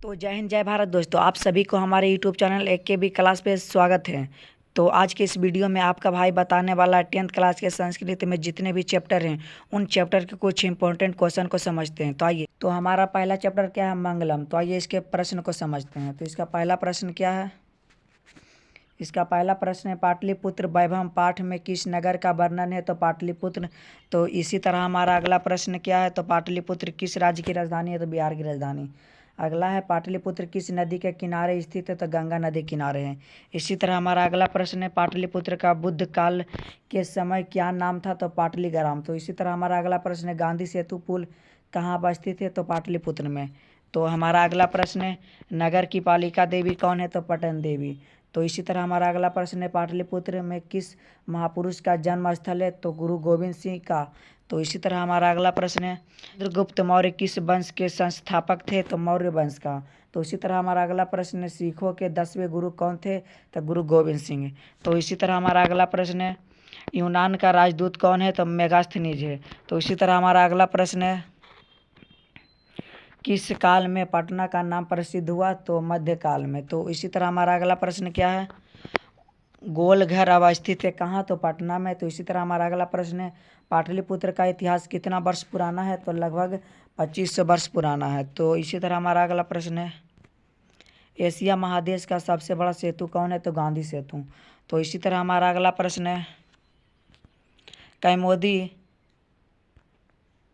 तो जय हिंद जय भारत दोस्तों, आप सभी को हमारे यूट्यूब चैनल एक के बी क्लास पे स्वागत है। तो आज के इस वीडियो में आपका भाई बताने वाला 10th क्लास के संस्कृत में जितने भी चैप्टर हैं उन चैप्टर के कुछ इंपॉर्टेंट क्वेश्चन को समझते हैं। तो आइए, तो हमारा पहला चैप्टर क्या है? मंगलम। तो आइए इसके प्रश्न को समझते हैं। तो इसका पहला प्रश्न क्या है? इसका पहला प्रश्न है, पाटलिपुत्र वैभव पाठ में किस नगर का वर्णन है? तो पाटलिपुत्र। तो इसी तरह हमारा अगला प्रश्न क्या है? तो पाटलिपुत्र किस राज्य की राजधानी है? तो बिहार की राजधानी। अगला है, पाटलिपुत्र किस नदी के किनारे स्थित है? तो गंगा नदी किनारे है। इसी तरह हमारा अगला प्रश्न है, पाटलिपुत्र का बुद्ध काल के समय क्या नाम था? तो पाटलीग्राम। तो इसी तरह हमारा अगला प्रश्न है, गांधी सेतु पुल कहाँ पर स्थित है? तो पाटलिपुत्र में। तो हमारा अगला प्रश्न है, नगर की पालिका देवी कौन है? तो पटन देवी। तो इसी तरह हमारा अगला प्रश्न है, पाटलिपुत्र में किस महापुरुष का जन्म स्थल है? तो गुरु गोविंद सिंह का। तो इसी तरह हमारा अगला प्रश्न है, चंद्रगुप्त मौर्य किस वंश के संस्थापक थे? तो मौर्य वंश का। तो इसी तरह हमारा अगला प्रश्न है, सिखों के 10वें गुरु कौन थे? तो गुरु गोविंद सिंह। तो इसी तरह हमारा अगला प्रश्न है, यूनान का राजदूत कौन है? तो मेगास्थनीज है। तो इसी तरह हमारा अगला प्रश्न है, किस काल में पटना का नाम प्रसिद्ध हुआ? तो मध्यकाल में। तो इसी तरह हमारा अगला प्रश्न क्या है, गोल घर अवस्थित है कहाँ? तो पटना में। तो इसी तरह हमारा अगला प्रश्न है, पाटलिपुत्र का इतिहास कितना वर्ष पुराना है? तो लगभग 2500 वर्ष पुराना है। तो इसी तरह हमारा अगला प्रश्न है, एशिया महादेश का सबसे बड़ा सेतु कौन है? तो गांधी सेतु। तो इसी तरह हमारा अगला प्रश्न है,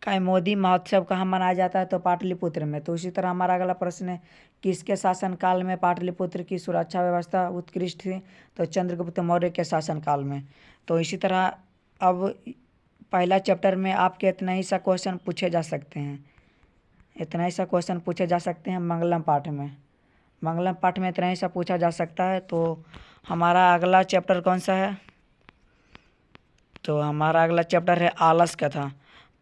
कैमोदी महोत्सव कहाँ मनाया जाता है? तो पाटलिपुत्र में। तो इसी तरह हमारा अगला प्रश्न है, किसके शासनकाल में पाटलिपुत्र की सुरक्षा व्यवस्था उत्कृष्ट थी? तो चंद्रगुप्त मौर्य के शासनकाल में। तो इसी तरह अब पहला चैप्टर में आपके इतना ही सा क्वेश्चन पूछे जा सकते हैं, मंगलम पाठ में। इतना ही सा पूछा जा सकता है। तो हमारा अगला चैप्टर कौन सा है? तो हमारा अगला चैप्टर है आलस कथा।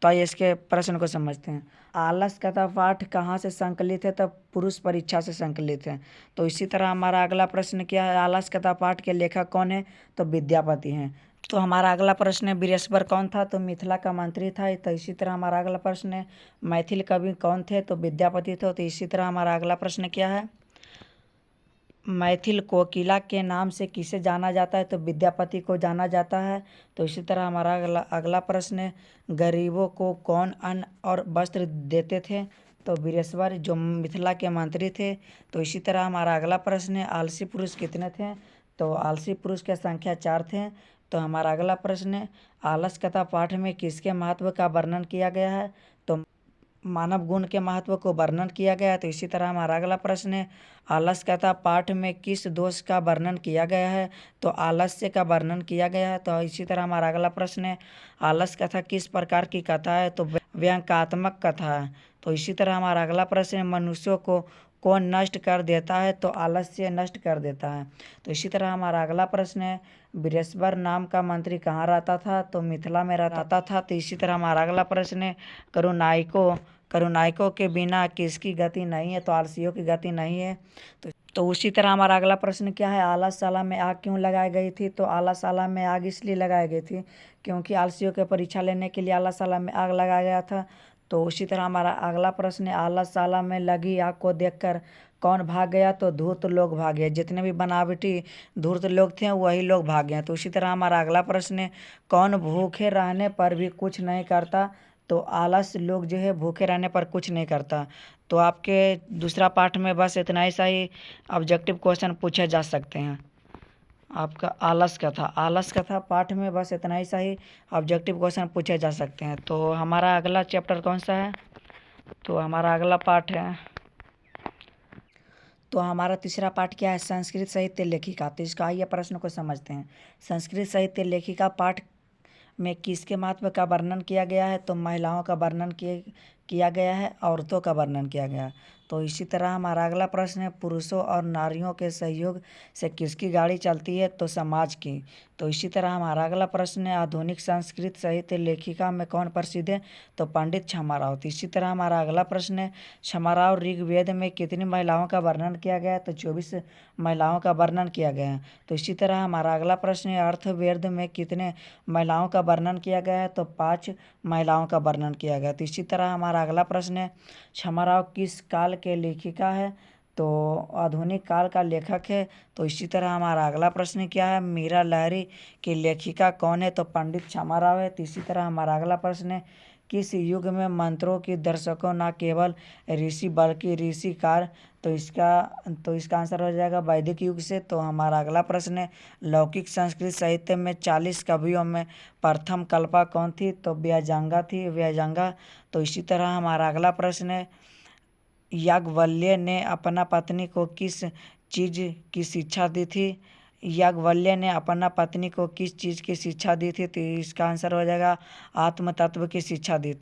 तो आइए इसके प्रश्न को समझते हैं। आलस कथा पाठ कहाँ से संकलित है? तो पुरुष परीक्षा से संकलित है। तो इसी तरह हमारा अगला प्रश्न क्या है, आलस कथा पाठ के लेखक कौन है? तो विद्यापति हैं। तो हमारा अगला प्रश्न है, वीरेश्वर कौन था? तो मिथिला का मंत्री था। तो इसी तरह हमारा अगला प्रश्न है, मैथिल कवि कौन थे? तो विद्यापति थे। तो इसी तरह हमारा अगला प्रश्न क्या है, मैथिल कोकिला के नाम से किसे जाना जाता है? तो विद्यापति को जाना जाता है। तो इसी तरह हमारा अगला प्रश्न है, गरीबों को कौन अन्न और वस्त्र देते थे? तो वीरेश्वर, जो मिथिला के मंत्री थे। तो इसी तरह हमारा अगला प्रश्न है, आलसी पुरुष कितने थे? तो आलसी पुरुष की संख्या 4 थे। तो हमारा अगला प्रश्न है, आलस कथा पाठ में किसके महत्व का वर्णन किया गया है? तो मानव गुण के महत्व को वर्णन किया गया है। तो इसी तरह हमारा अगला प्रश्न है, आलस कथा पाठ में किस दोष का वर्णन किया गया है? तो आलस्य का वर्णन किया गया है। तो इसी तरह हमारा अगला प्रश्न है, आलस कथा किस प्रकार की कथा है? तो व्यंग्यात्मक कथा है। तो इसी तरह हमारा अगला प्रश्न है, मनुष्यों को कौन नष्ट कर देता है? तो आलस्य नष्ट कर देता है। तो इसी तरह हमारा अगला प्रश्न है, वीरेश्वर नाम का मंत्री कहाँ रहता था? तो मिथिला में रहता था। तो इसी तरह हमारा अगला प्रश्न है, करुनायकों के बिना किसकी गति नहीं है? तो आलसियों की गति नहीं है। तो उसी तरह हमारा अगला प्रश्न क्या है, आलसशाला में आग क्यों लगाई गई थी? तो आलसशाला में आग इसलिए लगाई गई थी क्योंकि आलसियों की परीक्षा लेने के लिए आलसशाला में आग लगाया गया था। तो उसी तरह हमारा अगला प्रश्न है, आलसशाला में लगी आग को देखकर कौन भाग गया? तो धूर्त लोग भागे। जितने भी बनावटी धूर्त लोग थे वही लोग भागे हैं। तो उसी तरह हमारा अगला प्रश्न है, कौन भूखे रहने पर भी कुछ नहीं करता? तो आलस लोग जो है भूखे रहने पर कुछ नहीं करता। तो आपके दूसरा पार्ट में बस इतना ही सा ही ऑब्जेक्टिव क्वेश्चन पूछे जा सकते हैं। आपका आलस कथा पाठ में बस इतना ही सा ही ऑब्जेक्टिव क्वेश्चन पूछे जा सकते हैं। तो हमारा अगला चैप्टर कौन सा है? तो हमारा अगला पाठ है, तो हमारा तीसरा पाठ क्या है, संस्कृत साहित्य लेखिका। तो इसका आइए प्रश्न को समझते हैं। संस्कृत साहित्य लेखिका पाठ में किसके महत्व का वर्णन किया गया है? तो महिलाओं का वर्णन किया गया है, औरतों का वर्णन किया गया है। तो इसी तरह हमारा अगला प्रश्न है, पुरुषों और नारियों के सहयोग से किसकी गाड़ी चलती है? तो समाज की। तो इसी तरह हमारा अगला प्रश्न है, आधुनिक संस्कृत साहित्य लेखिका में कौन प्रसिद्ध है? तो पंडित क्षमाराव। तो इसी तरह हमारा अगला प्रश्न है, क्षमाराव ऋग्वेद में कितनी महिलाओं का वर्णन किया गया है? तो 24 महिलाओं का वर्णन किया गया है। तो इसी तरह हमारा अगला प्रश्न है, अर्थवेद में कितने महिलाओं का वर्णन किया गया है? तो 5 महिलाओं का वर्णन किया गया। तो इसी तरह हमारा अगला प्रश्न है, क्षमाराव किस काल के लेखिका है? तो आधुनिक काल का लेखक है। तो इसी तरह हमारा अगला प्रश्न क्या है, मीरा लहरी की लेखिका कौन है, तो पंडित क्षमा राव है। तो इसी तरह हमारा अगला प्रश्न है, किस युग में मंत्रों की दर्शकों न केवल ऋषि बल्कि ऋषिकार, तो इसका आंसर हो जाएगा वैदिक युग से। तो हमारा अगला प्रश्न है, लौकिक संस्कृत साहित्य में 40 कवियों में प्रथम कल्पा कौन थी, तो व्याजंगा थी, व्याजंगा। तो इसी तरह हमारा अगला प्रश्न है, याज्ञवल्क्य ने अपना पत्नी को किस चीज़ की शिक्षा दी थी, याज्ञवल्क्य ने अपना पत्नी को किस चीज़ की शिक्षा दी थी, तो इसका आंसर हो जाएगा आत्म तत्व की शिक्षा दी।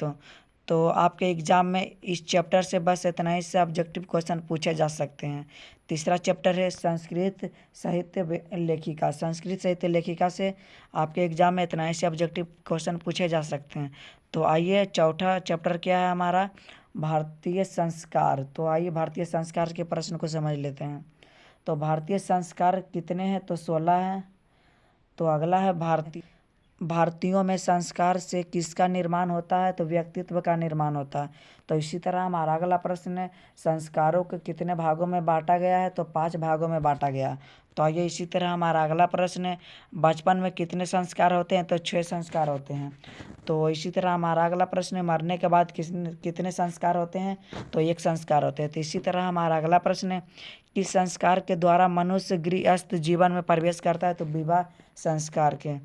तो आपके एग्जाम में इस चैप्टर से बस इतना ही से ऑब्जेक्टिव क्वेश्चन पूछे जा सकते हैं। तीसरा चैप्टर है संस्कृत साहित्य लेखिका। संस्कृत साहित्य लेखिका से आपके एग्जाम में इतना ही से ऑब्जेक्टिव क्वेश्चन पूछे जा सकते हैं। तो आइए चौथा चैप्टर क्या है हमारा, भारतीय संस्कार। तो आइए भारतीय संस्कार के प्रश्न को समझ लेते हैं। तो भारतीय संस्कार कितने हैं, तो 16 हैं। तो अगला है भारतीयों में संस्कार से किसका निर्माण होता है, तो व्यक्तित्व का निर्माण होता है। तो इसी तरह हमारा अगला प्रश्न है, संस्कारों को कितने भागों में बांटा गया है, तो 5 भागों में बांटा गया। तो आइए इसी तरह हमारा अगला प्रश्न है, बचपन में कितने संस्कार होते हैं, तो 6 संस्कार होते हैं। तो इसी तरह हमारा अगला प्रश्न है, मरने के बाद कितने संस्कार होते हैं, तो 1 संस्कार होते हैं। तो इसी तरह हमारा अगला प्रश्न है, किस संस्कार के द्वारा मनुष्य गृहस्थ जीवन में प्रवेश करता है, तो विवाह संस्कार के।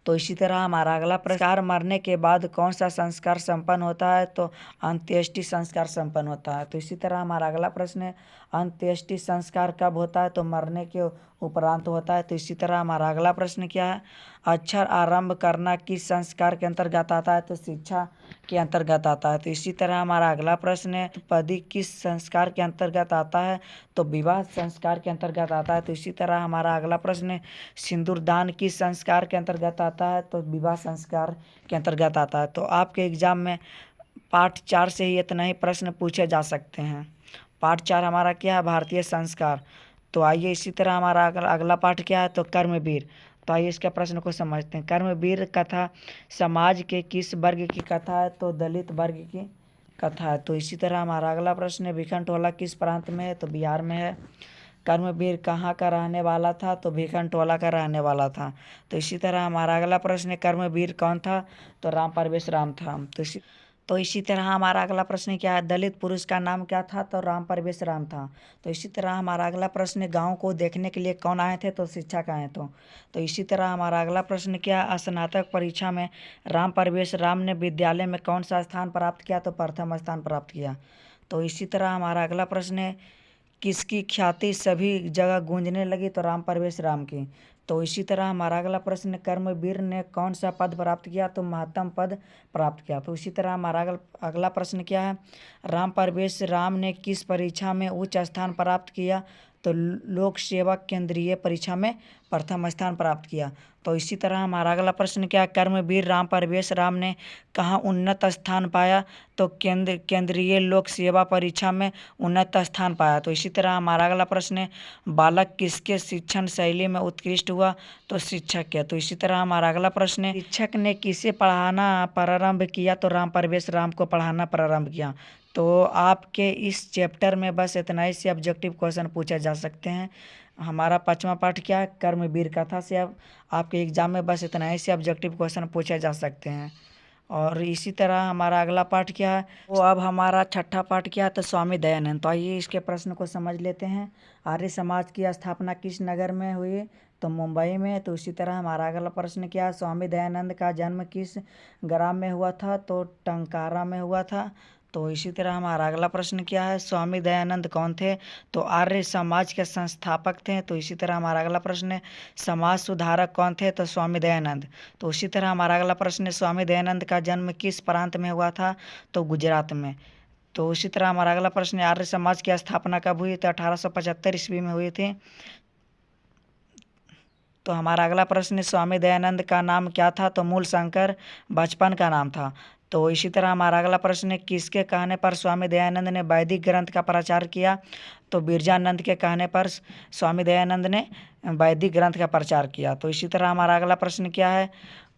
तो इसी तरह हमारा अगला प्रश्न, मरने के बाद कौन सा संस्कार संपन्न होता है, तो अंत्येष्टि संस्कार संपन्न होता है। तो इसी तरह हमारा अगला प्रश्न है, अंत्येष्टि संस्कार कब होता है, तो मरने के उपरांत होता है। तो इसी तरह हमारा अगला प्रश्न क्या है, अक्षर आरंभ करना किस संस्कार के अंतर्गत आता है, तो शिक्षा के अंतर्गत आता है। तो इसी तरह हमारा अगला प्रश्न है, पदी किस संस्कार के अंतर्गत आता है, तो विवाह संस्कार के अंतर्गत आता है। तो इसी तरह हमारा अगला प्रश्न है, सिंदूर दान किस संस्कार के अंतर्गत आता है, तो विवाह संस्कार के अंतर्गत आता है। तो आपके एग्जाम में पार्ट 4 से ही इतना ही प्रश्न पूछे जा सकते हैं। पार्ट 4 हमारा क्या है, भारतीय संस्कार। तो आइए इसी तरह हमारा अगला पार्ट क्या है, तो कर्मवीर। तो आइए इसके प्रश्न को समझते हैं। कर्मवीर कथा समाज के किस वर्ग की कथा है, तो दलित वर्ग की कथा है। तो इसी तरह हमारा अगला प्रश्न है, भिखनटोला किस प्रांत में है, तो बिहार में है। कर्मवीर कहाँ का रहने वाला था, तो भिखनटोला का रहने वाला था। तो इसी तरह हमारा अगला प्रश्न है, कर्मवीर कौन था, तो राम परवेश राम था। तो इसी तरह हमारा अगला प्रश्न क्या है, दलित पुरुष का नाम क्या था, तो राम परवेश राम था। तो इसी तरह हमारा अगला प्रश्न, गांव को देखने के लिए कौन आए थे, तो शिक्षक आए थे। तो इसी तरह हमारा अगला प्रश्न क्या है, स्नातक परीक्षा में राम परवेश राम ने विद्यालय में कौन सा स्थान प्राप्त किया, तो प्रथम स्थान प्राप्त किया। तो इसी तरह हमारा अगला प्रश्न है, किसकी ख्याति सभी जगह गूंजने लगी, तो राम परवेश राम की। तो इसी तरह हमारा अगला प्रश्न, कर्मवीर ने कौन सा पद प्राप्त किया, तो महत्तम पद प्राप्त किया। तो इसी तरह हमारा अगला प्रश्न क्या है, राम परवेश राम ने किस परीक्षा में उच्च स्थान प्राप्त किया, तो लोक सेवा केंद्रीय परीक्षा में प्रथम स्थान प्राप्त किया। तो इसी तरह हमारा अगला प्रश्न क्या, कर्मवीर राम परवेश राम ने कहाँ उन्नत स्थान पाया, तो केंद्रीय लोक सेवा परीक्षा में उन्नत स्थान पाया। तो इसी तरह हमारा अगला प्रश्न है, बालक किसके शिक्षण शैली में उत्कृष्ट हुआ, तो शिक्षक के। तो इसी तरह हमारा अगला प्रश्न है, शिक्षक ने किसे पढ़ाना प्रारंभ किया, तो राम परवेश राम को पढ़ाना प्रारंभ किया। तो आपके इस चैप्टर में बस इतना ही से ऑब्जेक्टिव क्वेश्चन पूछे जा सकते हैं। हमारा 5वां पार्ट क्या है, कर्मवीर कथा से अब आपके एग्जाम में बस इतना ही से ऑब्जेक्टिव क्वेश्चन पूछे जा सकते हैं। और इसी तरह हमारा अगला पार्ट क्या है, वो अब हमारा 6ठा पार्ट क्या है, तो स्वामी दयानंद। तो आइए इसके प्रश्न को समझ लेते हैं। आर्य समाज की स्थापना किस नगर में हुई, तो मुंबई में। तो इसी तरह हमारा अगला प्रश्न क्या है, स्वामी दयानंद का जन्म किस ग्राम में हुआ था, तो टंकारा में हुआ था। तो इसी तरह हमारा अगला प्रश्न क्या है, स्वामी दयानंद कौन थे, तो आर्य समाज के संस्थापक थे। तो इसी तरह हमारा अगला प्रश्न है, समाज सुधारक कौन थे, तो स्वामी दयानंद। तो इसी तरह हमारा अगला प्रश्न है, स्वामी दयानंद का जन्म किस प्रांत में हुआ था, तो गुजरात में। तो इसी तरह हमारा अगला प्रश्न है, आर्य समाज की स्थापना कब हुई, तो 1875 ईस्वी में हुई थी। तो हमारा अगला प्रश्न है, स्वामी दयानंद का नाम क्या था, तो मूल शंकर बचपन का नाम था। तो इसी तरह हमारा अगला प्रश्न है, किसके कहने पर स्वामी दयानंद ने वैदिक ग्रंथ का प्रचार किया, तो बिरजानंद के कहने पर स्वामी दयानंद ने वैदिक ग्रंथ का प्रचार किया। तो इसी तरह हमारा अगला प्रश्न क्या है,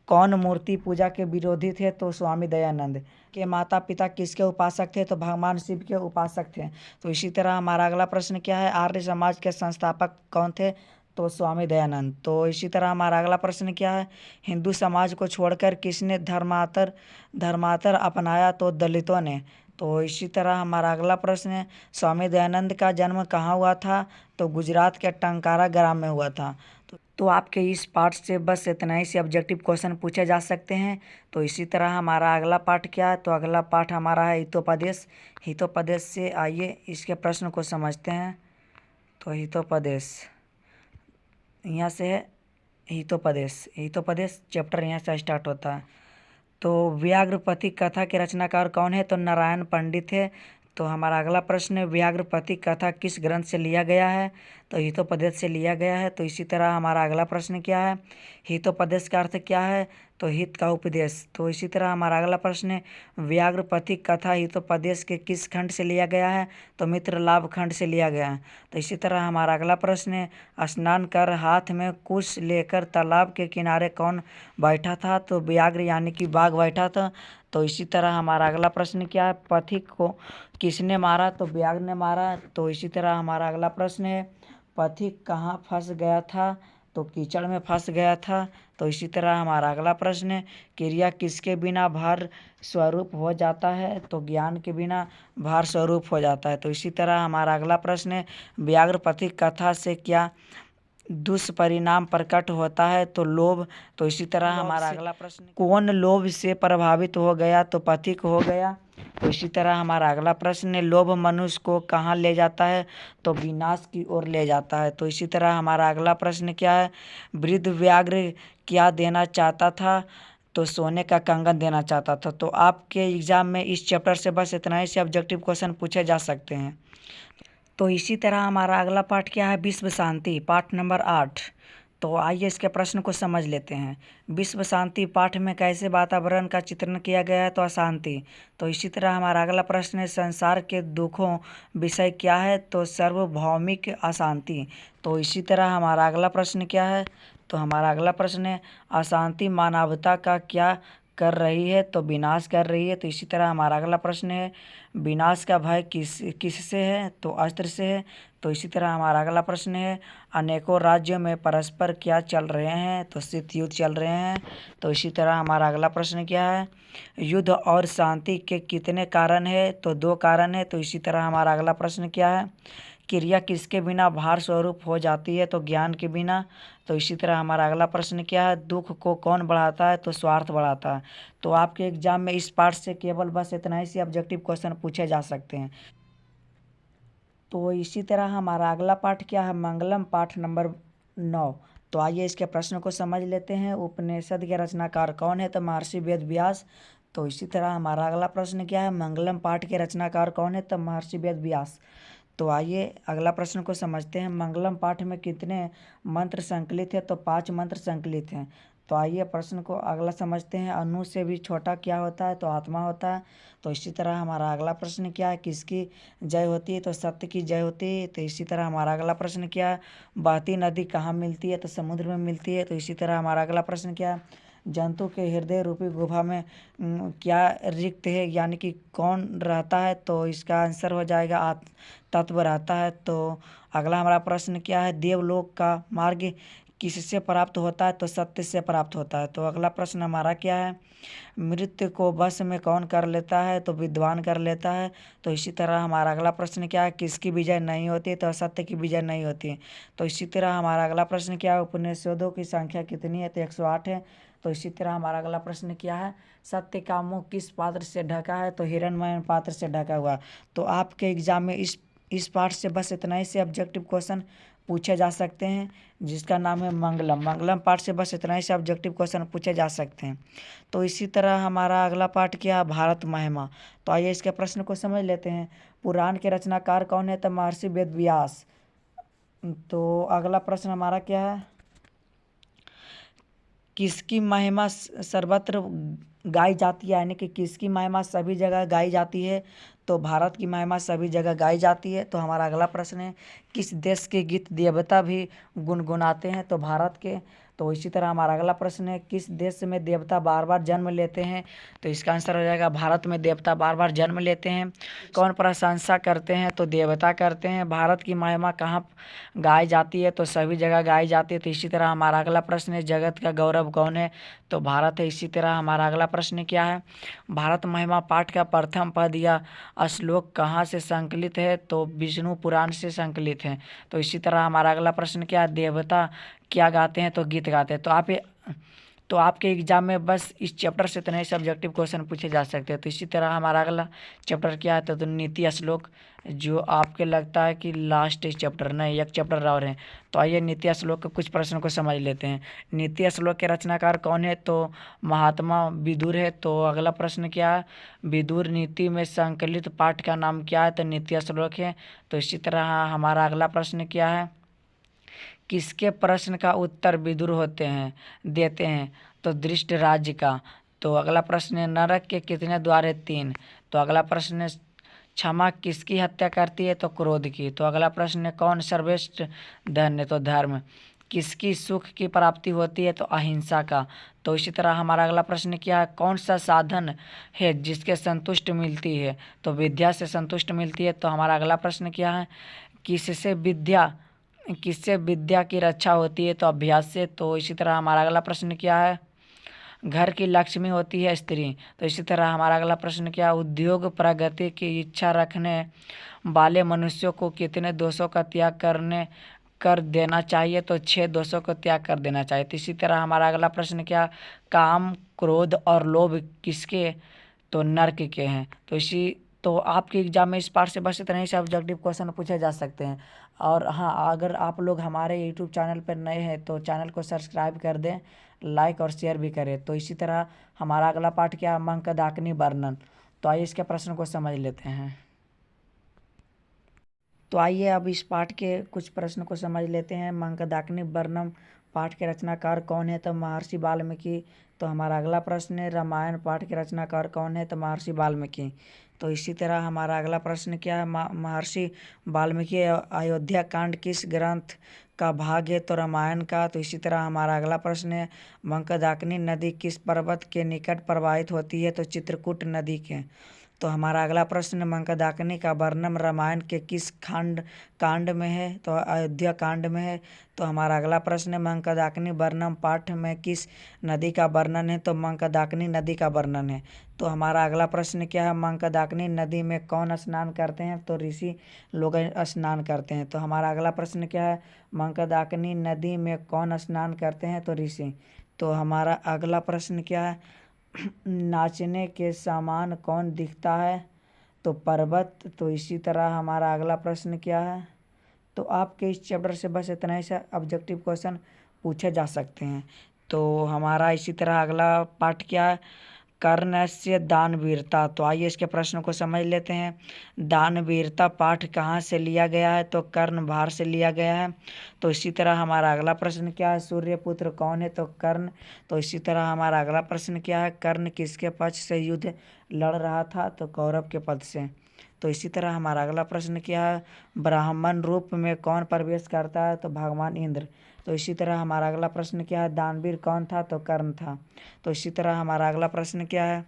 कौन मूर्ति पूजा के विरोधी थे? तो स्वामी दयानंद। के माता पिता किसके उपासक थे? तो भगवान शिव के उपासक थे। तो इसी तरह हमारा अगला प्रश्न क्या है? आर्य समाज के संस्थापक कौन थे? तो स्वामी दयानंद। तो इसी तरह हमारा अगला प्रश्न क्या है? हिंदू समाज को छोड़कर किसने धर्मांतर अपनाया? तो दलितों ने। तो इसी तरह हमारा अगला प्रश्न है, स्वामी दयानंद का जन्म कहाँ हुआ था? तो गुजरात के टंकारा ग्राम में हुआ था। तो आपके इस पार्ट से बस इतना ही से ऑब्जेक्टिव क्वेश्चन पूछे जा सकते हैं। तो इसी तरह हमारा अगला पार्ट क्या है? तो अगला पार्ट हमारा है हितोपदेश। हितोपदेश से आइए इसके प्रश्न को समझते हैं। तो हितोपदेश यहाँ से है, हितोपदेश चैप्टर यहाँ से स्टार्ट होता है। तो व्याघ्रपति कथा के रचनाकार कौन है? तो नारायण पंडित है। तो हमारा अगला प्रश्न है, व्याघ्रपति कथा किस ग्रंथ से लिया गया है? तो हितोपदेश से लिया गया है। तो इसी तरह हमारा अगला प्रश्न क्या है? हितोपदेश का अर्थ क्या है? तो हित का उपदेश। तो इसी तरह हमारा अगला प्रश्न है, व्याघ्रपति कथा हितोपदेश के किस खंड से लिया गया है? तो मित्र लाभ खंड से लिया गया है। तो इसी तरह हमारा अगला प्रश्न है, स्नान कर हाथ में कुश लेकर तालाब के किनारे कौन बैठा था? तो व्याघ्र यानी कि बाघ बैठा था। तो इसी तरह हमारा अगला प्रश्न क्या है? पथिक को किसने मारा? तो व्याघ्र ने मारा। तो इसी तरह हमारा अगला प्रश्न है, पथिक कहाँ फंस गया था? तो कीचड़ में फंस गया था। तो इसी तरह हमारा अगला प्रश्न है, क्रिया किसके बिना भार स्वरूप हो जाता है? तो ज्ञान के बिना भार स्वरूप हो जाता है। तो इसी तरह हमारा अगला प्रश्न है, व्याघ्रपति कथा से क्या दुष्परिणाम प्रकट होता है? तो लोभ। तो इसी तरह हमारा अगला प्रश्न, कौन लोभ से प्रभावित हो गया? तो पथिक हो गया। तो इसी तरह हमारा अगला प्रश्न है, लोभ मनुष्य को कहाँ ले जाता है? तो विनाश की ओर ले जाता है। तो इसी तरह हमारा अगला प्रश्न क्या है? वृद्ध व्याघ्र क्या देना चाहता था? तो सोने का कंगन देना चाहता था। तो आपके एग्जाम में इस चैप्टर से बस इतना ही से ऑब्जेक्टिव क्वेश्चन पूछे जा सकते हैं। तो इसी तरह हमारा अगला पाठ क्या है? विश्व शांति, पाठ नंबर 8। तो आइए इसके प्रश्न को समझ लेते हैं। विश्व शांति पाठ में कैसे वातावरण का चित्रण किया गया है? तो अशांति। तो इसी तरह हमारा अगला प्रश्न है, संसार के दुखों विषय क्या है? तो सार्वभौमिक अशांति। तो इसी तरह हमारा अगला प्रश्न क्या है? तो हमारा अगला प्रश्न है, अशांति मानवता का क्या कर रही है? तो विनाश कर रही है। तो इसी तरह हमारा अगला प्रश्न है, विनाश का भय किससे है? तो अस्त्र से है। तो इसी तरह हमारा अगला प्रश्न है, अनेकों राज्यों में परस्पर क्या चल रहे हैं? तो शीत युद्ध चल रहे हैं। तो इसी तरह हमारा अगला प्रश्न क्या है? युद्ध और शांति के कितने कारण है? तो 2 कारण है। तो इसी तरह हमारा अगला प्रश्न क्या है? क्रिया किसके बिना भार स्वरूप हो जाती है? तो ज्ञान के बिना। तो इसी तरह हमारा अगला प्रश्न क्या है? दुख को कौन बढ़ाता है? तो स्वार्थ बढ़ाता है। तो आपके एग्जाम में इस पार्ट से केवल बस इतना ही से ऑब्जेक्टिव क्वेश्चन पूछे जा सकते हैं। तो इसी तरह हमारा अगला पाठ क्या है? मंगलम, पाठ नंबर 9। तो आइए इसके प्रश्न को समझ लेते हैं। उपनिषद के रचनाकार कौन है? तो महर्षि वेद व्यास। तो इसी तरह हमारा अगला प्रश्न क्या है? मंगलम पाठ के रचनाकार कौन है? तो महर्षि वेद व्यास। तो आइए अगला प्रश्न को समझते हैं। मंगलम पाठ में कितने मंत्र संकलित हैं? तो 5 मंत्र संकलित हैं। तो आइए प्रश्न को अगला समझते हैं। अणु से भी छोटा क्या होता है? तो आत्मा होता है। तो इसी तरह हमारा अगला प्रश्न क्या है? किसकी जय होती है? तो सत्य की जय होती है। तो इसी तरह हमारा अगला प्रश्न क्या है? बहती नदी कहाँ मिलती है? तो समुद्र में मिलती है। तो इसी तरह हमारा अगला प्रश्न क्या है? जंतु के हृदय रूपी गुफा में क्या रिक्त है, यानी कि कौन रहता है? तो इसका आंसर हो जाएगा तत्व रहता है। तो अगला हमारा प्रश्न क्या है? देवलोक का मार्ग किससे प्राप्त होता है? तो सत्य से प्राप्त होता है। तो अगला प्रश्न हमारा क्या है? मृत्यु को वश में कौन कर लेता है? तो विद्वान कर लेता है। तो इसी तरह हमारा अगला प्रश्न क्या है? किसकी विजय नहीं होती? तो असत्य की विजय नहीं होती। तो इसी तरह हमारा अगला प्रश्न क्या है? उपनिषदों की संख्या कितनी है? तो 108 है। तो इसी तरह हमारा अगला प्रश्न क्या है? सत्य का मुंह किस पात्र से ढका है? तो हिरण्मय पात्र से ढका हुआ। तो आपके एग्जाम में इस पार्ट से बस इतना ही से ऑब्जेक्टिव क्वेश्चन पूछे जा सकते हैं, जिसका नाम है मंगलम। मंगलम पार्ट से बस इतना ही से ऑब्जेक्टिव क्वेश्चन पूछे जा सकते हैं। तो इसी तरह हमारा अगला पार्ट क्या है? भारत महिमा। तो आइए इसके प्रश्न को समझ लेते हैं। पुराण के रचनाकार कौन है? तो महर्षि वेद व्यास। तो अगला प्रश्न हमारा क्या है? किसकी महिमा सर्वत्र गाई जाती है, यानी कि किसकी महिमा सभी जगह गाई जाती है? तो भारत की महिमा सभी जगह गाई जाती है। तो हमारा अगला प्रश्न है, किस देश के गीत देवता भी गुनगुनाते हैं? तो भारत के। तो इसी तरह हमारा अगला प्रश्न है, किस देश में देवता बार बार जन्म लेते हैं? तो इसका आंसर हो जाएगा भारत में देवता बार बार जन्म लेते हैं। कौन प्रशंसा करते हैं? तो देवता करते हैं। भारत की महिमा कहाँ गाई जाती है? तो सभी जगह गाई जाती है। तो इसी तरह हमारा अगला प्रश्न है, जगत का गौरव कौन है? तो भारत है। इसी तरह हमारा अगला प्रश्न क्या है, भारत महिमा पाठ का प्रथम पद या श्लोक कहाँ से संकलित है? तो विष्णु पुराण से संकलित है। तो इसी तरह हमारा अगला प्रश्न क्या है, देवता क्या गाते हैं? तो गीत गाते हैं। तो आपके एग्जाम में बस इस चैप्टर से इतने सब्जेक्टिव क्वेश्चन पूछे जा सकते हैं। तो इसी तरह हमारा अगला चैप्टर क्या है, तो नीति श्लोक, जो आपके लगता है कि लास्ट चैप्टर नहीं, एक चैप्टर और है। तो आइए नीति श्लोक के कुछ प्रश्नों को समझ लेते हैं। नीति श्लोक के रचनाकार कौन है? तो महात्मा विदुर है। तो अगला प्रश्न क्या है, विदुर नीति में संकलित पाठ का नाम क्या है? तो नीति श्लोक है। तो इसी तरह हमारा अगला प्रश्न क्या है, किसके प्रश्न का उत्तर विदुर देते हैं? तो दृष्ट राज्य का। तो अगला प्रश्न है, नरक के कितने द्वार है? 3। तो अगला प्रश्न है, क्षमा किसकी हत्या करती है? तो क्रोध की। तो अगला प्रश्न है, कौन सर्वश्रेष्ठ धन है? तो धर्म। किसकी सुख की प्राप्ति होती है? तो अहिंसा का। तो इसी तरह हमारा अगला प्रश्न क्या है, कौन सा साधन है जिसके संतुष्ट मिलती है? तो विद्या से संतुष्ट मिलती है। तो हमारा अगला प्रश्न क्या है, किससे विद्या की रक्षा होती है? तो अभ्यास से। तो इसी तरह हमारा अगला प्रश्न क्या है, घर की लक्ष्मी होती है स्त्री। तो इसी तरह हमारा अगला प्रश्न क्या, उद्योग प्रगति की इच्छा रखने वाले मनुष्यों को कितने दोषों का त्याग कर देना चाहिए? तो 6 दोषों को त्याग कर देना चाहिए। तो इसी तरह हमारा अगला प्रश्न क्या, काम क्रोध और लोभ किसके? तो नर्क के हैं। तो आपके एग्जाम में इस पार्ट से बस इतने ही सब्जेक्टिव क्वेश्चन पूछे जा सकते हैं। और हाँ, अगर आप लोग हमारे यूट्यूब चैनल पर नए हैं तो चैनल को सब्सक्राइब कर दें, लाइक और शेयर भी करें। तो इसी तरह हमारा अगला पार्ट क्या, मंकदाकिनी वर्णन। तो आइए इसके प्रश्न को समझ लेते हैं। तो आइए अब इस पाठ के कुछ प्रश्न को समझ लेते हैं। मंकदाकिनी वर्णम पाठ के रचनाकार कौन है? तो महर्षि वाल्मीकि। तो हमारा अगला प्रश्न है, रामायण पाठ के रचनाकार कौन है? तो महर्षि वाल्मीकि। तो इसी तरह हमारा अगला प्रश्न क्या है, महर्षि वाल्मीकि अयोध्या कांड किस ग्रंथ का भाग है? तो रामायण का। तो इसी तरह हमारा अगला प्रश्न है, मंकदाकिनी नदी किस पर्वत के निकट प्रवाहित होती है? तो चित्रकूट नदी के। तो हमारा अगला प्रश्न, मंकदाकिनी का वर्णन रामायण के किस कांड में है? तो अयोध्या कांड में है। तो हमारा अगला प्रश्न है, मंकदाकिनी वर्णन पाठ में किस नदी का वर्णन है? तो मंकदाकिनी नदी का वर्णन है। तो हमारा अगला प्रश्न क्या है, मंकदाकिनी नदी में कौन स्नान करते हैं? तो ऋषि लोग स्नान करते हैं। तो हमारा अगला प्रश्न क्या है, मंकदाकिनी नदी में कौन स्नान करते हैं? तो ऋषि। तो हमारा अगला प्रश्न क्या है, नाचने के समान कौन दिखता है? तो पर्वत। तो इसी तरह हमारा अगला प्रश्न क्या है, तो आपके इस चैप्टर से बस इतना ही सा ऑब्जेक्टिव क्वेश्चन पूछे जा सकते हैं। तो हमारा इसी तरह अगला पार्ट क्या है, कर्णस्य दानवीरता। तो आइए इसके प्रश्न को समझ लेते हैं। दानवीरता पाठ कहाँ से लिया गया है? तो कर्णभार से लिया गया है। तो इसी तरह हमारा अगला प्रश्न क्या है, सूर्यपुत्र कौन है? तो कर्ण। तो इसी तरह हमारा अगला प्रश्न क्या है, कर्ण किसके पक्ष से युद्ध लड़ रहा था? तो कौरव के पद से। तो इसी तरह हमारा अगला प्रश्न क्या है, ब्राह्मण रूप में कौन प्रवेश करता है? तो भगवान इंद्र। तो इसी तरह हमारा अगला प्रश्न क्या है, दानवीर कौन था? तो कर्ण था। तो इसी तरह हमारा अगला प्रश्न क्या है,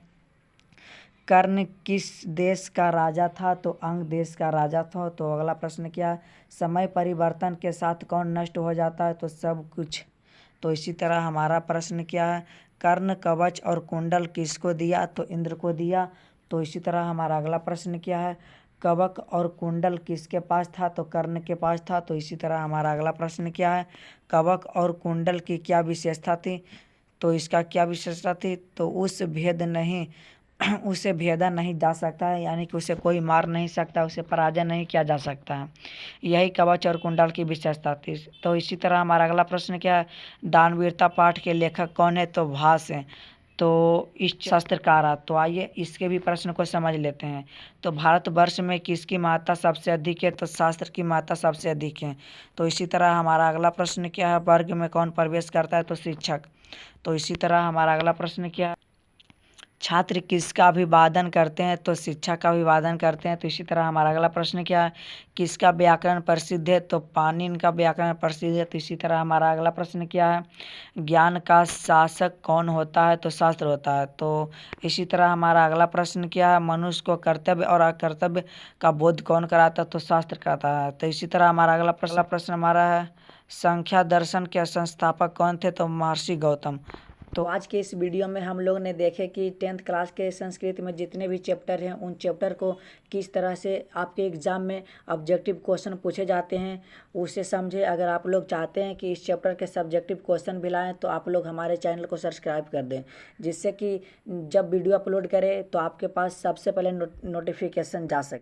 कर्ण किस देश का राजा था? तो अंग देश का राजा था। तो अगला प्रश्न क्या है, समय परिवर्तन के साथ कौन नष्ट हो जाता है? तो सब कुछ। तो इसी तरह हमारा प्रश्न क्या है, कर्ण कवच और कुंडल किसको दिया? तो इंद्र को दिया। तो इसी तरह हमारा अगला प्रश्न क्या है, कवच और कुंडल किसके पास था? तो कर्ण के पास था। तो इसी तरह हमारा अगला प्रश्न क्या है, कवच और कुंडल की क्या विशेषता थी? तो इसका क्या विशेषता थी? तो उसे भेदा नहीं जा सकता है, यानी कि उसे कोई मार नहीं सकता, उसे पराजय नहीं किया जा सकता है। यही कवच और कुंडल की विशेषता थी। तो इसी तरह हमारा अगला प्रश्न क्या है, दानवीरता पाठ के लेखक कौन है? तो भास है। तो इस शास्त्रकार। तो आइए इसके भी प्रश्न को समझ लेते हैं। तो भारतवर्ष में किसकी महत्ता सबसे अधिक है? तो शास्त्र की महत्ता सबसे अधिक है। तो इसी तरह हमारा अगला प्रश्न क्या है, वर्ग में कौन प्रवेश करता है? तो शिक्षक। तो इसी तरह हमारा अगला प्रश्न क्या है, छात्र किसका अभिवादन करते हैं? तो शिक्षा का अभिवादन करते हैं। तो इसी तरह हमारा अगला प्रश्न क्या है? किसका व्याकरण प्रसिद्ध है? तो पाणिनि का व्याकरण प्रसिद्ध है। तो इसी तरह हमारा अगला प्रश्न क्या है? ज्ञान का शासक कौन होता है? तो शास्त्र होता है। तो इसी तरह हमारा अगला प्रश्न क्या है? मनुष्य को कर्तव्य और अकर्तव्य का बोध कौन कराता है? तो शास्त्र कराता है। तो इसी तरह हमारा अगला प्रश्न हमारा है, संख्या दर्शन के संस्थापक कौन थे? तो महर्षि गौतम। तो आज के इस वीडियो में हम लोग ने देखे कि 10th क्लास के संस्कृत में जितने भी चैप्टर हैं उन चैप्टर को किस तरह से आपके एग्ज़ाम में ऑब्जेक्टिव क्वेश्चन पूछे जाते हैं उसे समझे। अगर आप लोग चाहते हैं कि इस चैप्टर के सब्जेक्टिव क्वेश्चन भी लाएँ तो आप लोग हमारे चैनल को सब्सक्राइब कर दें, जिससे कि जब वीडियो अपलोड करें तो आपके पास सबसे पहले नोटिफिकेशन जा सके।